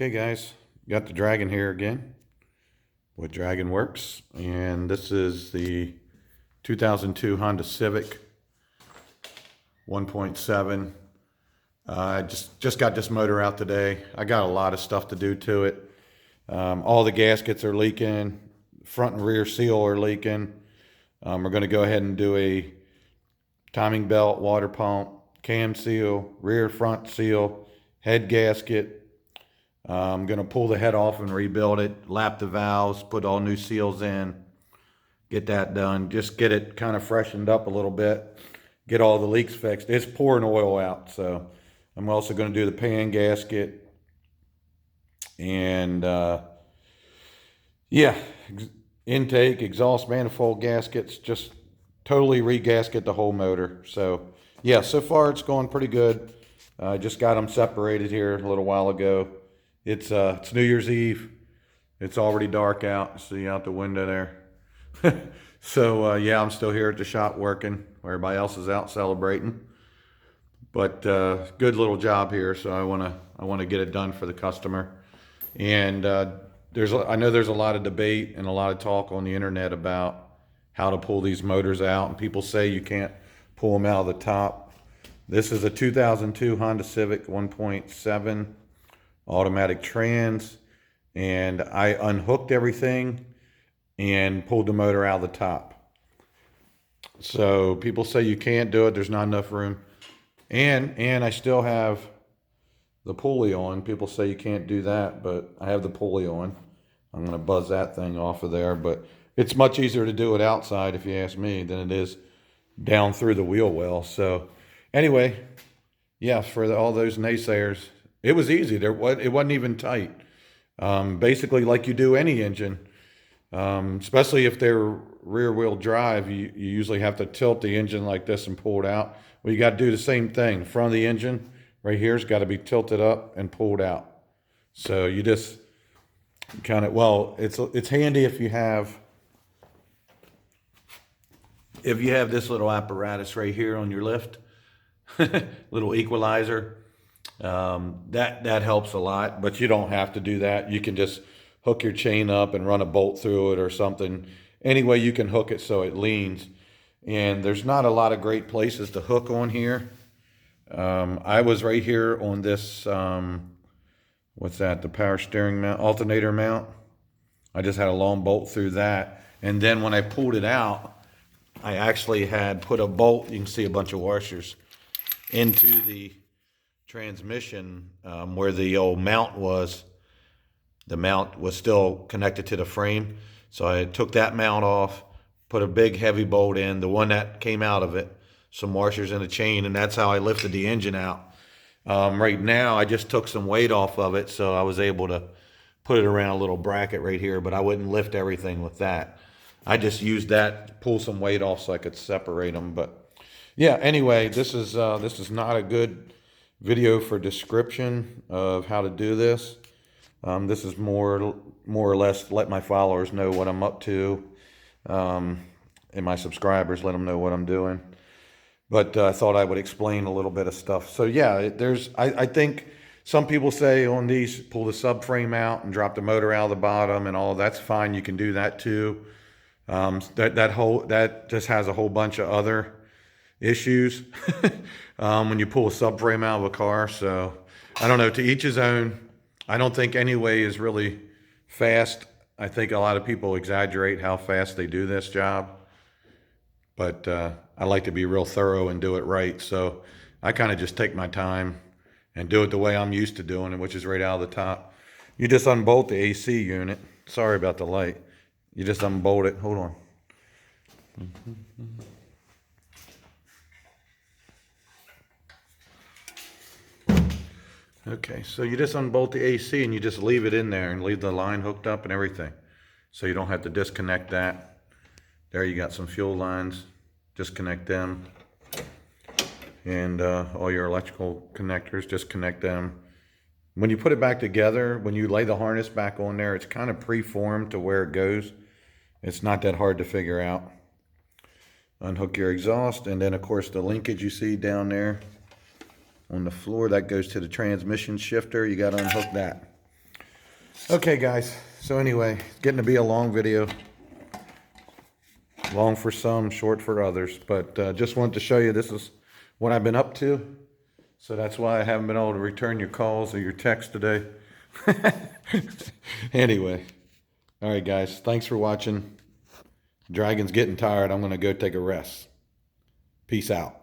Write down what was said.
Okay guys, got the Dragon here again with Dragon Works, and this is the 2002 Honda Civic 1.7. I just got this motor out today. I got a lot of stuff to do to it. All the gaskets are leaking, front and rear seal are leaking. We're going to go ahead and do a timing belt, water pump, cam seal, rear front seal, head gasket. I'm going to pull the head off and rebuild it, lap the valves, put all new seals in, get that done. Just get it kind of freshened up a little bit, get all the leaks fixed. It's pouring oil out, so I'm also going to do the pan gasket. And yeah, intake, exhaust manifold gaskets, just totally re-gasket the whole motor. So yeah, so far it's going pretty good. I just got them separated here a little while ago. It's New Year's Eve. It's already dark out. See out the window there. So yeah, I'm still here at the shop working. Everybody else is out celebrating. But good little job here. So I wanna get it done for the customer. And I know there's a lot of debate and a lot of talk on the internet about how to pull these motors out, and people say you can't pull them out of the top. This is a 2002 Honda Civic 1.7 automatic trans, and I unhooked everything and pulled the motor out of the top. So people say you can't do it, there's not enough room. And I still have the pulley on. People say you can't do that, but I have the pulley on. I'm going to buzz that thing off of there, but it's much easier to do it outside, if you ask me, than it is down through the wheel well. So anyway, yeah, for all those naysayers, it was easy. It wasn't even tight. Basically, like you do any engine, especially if they're rear wheel drive, you usually have to tilt the engine like this and pull it out. Well, you got to do the same thing. The front of the engine right here has got to be tilted up and pulled out. So you just kind of, well, it's handy if you have this little apparatus right here on your lift, little equalizer. That helps a lot, but you don't have to do that. You can just hook your chain up and run a bolt through it or something. Anyway, you can hook it so it leans. And there's not a lot of great places to hook on here. I was right here on this, what's that, the power steering mount, alternator mount. I just had a long bolt through that. And then when I pulled it out, I actually had put a bolt, you can see a bunch of washers, into the transmission where the old mount was. The mount was still connected to the frame. So I took that mount off, put a big heavy bolt in, the one that came out of it, some washers and a chain, and that's how I lifted the engine out. Right now, I just took some weight off of it, so I was able to put it around a little bracket right here, but I wouldn't lift everything with that. I just used that to pull some weight off so I could separate them. But yeah, anyway, this is not a good video for description of how to do this. This is more or less let my followers know what I'm up to, and my subscribers, let them know what I'm doing. But I thought I would explain a little bit of stuff. So yeah, I think some people say on these, pull the subframe out and drop the motor out of the bottom and all. That's fine. You can do that too. That just has a whole bunch of other issues when you pull a subframe out of a car. So I don't know, to each his own. I don't think any way is really fast. I think a lot of people exaggerate how fast they do this job, but I like to be real thorough and do it right. So I kind of just take my time and do it the way I'm used to doing it, which is right out of the top. You just unbolt the AC unit. Sorry about the light. You just unbolt it. Hold on. Okay, so you just unbolt the AC and you just leave it in there and leave the line hooked up and everything. So you don't have to disconnect that. There you got some fuel lines. Disconnect them. And all your electrical connectors, just connect them. When you put it back together, when you lay the harness back on there, it's kind of preformed to where it goes. It's not that hard to figure out. Unhook your exhaust, and then of course the linkage you see down there on the floor, that goes to the transmission shifter. You got to unhook that. Okay, guys. So anyway, it's getting to be a long video. Long for some, short for others. But just wanted to show you this is what I've been up to. So that's why I haven't been able to return your calls or your texts today. Anyway. All right, guys. Thanks for watching. Dragon's getting tired. I'm going to go take a rest. Peace out.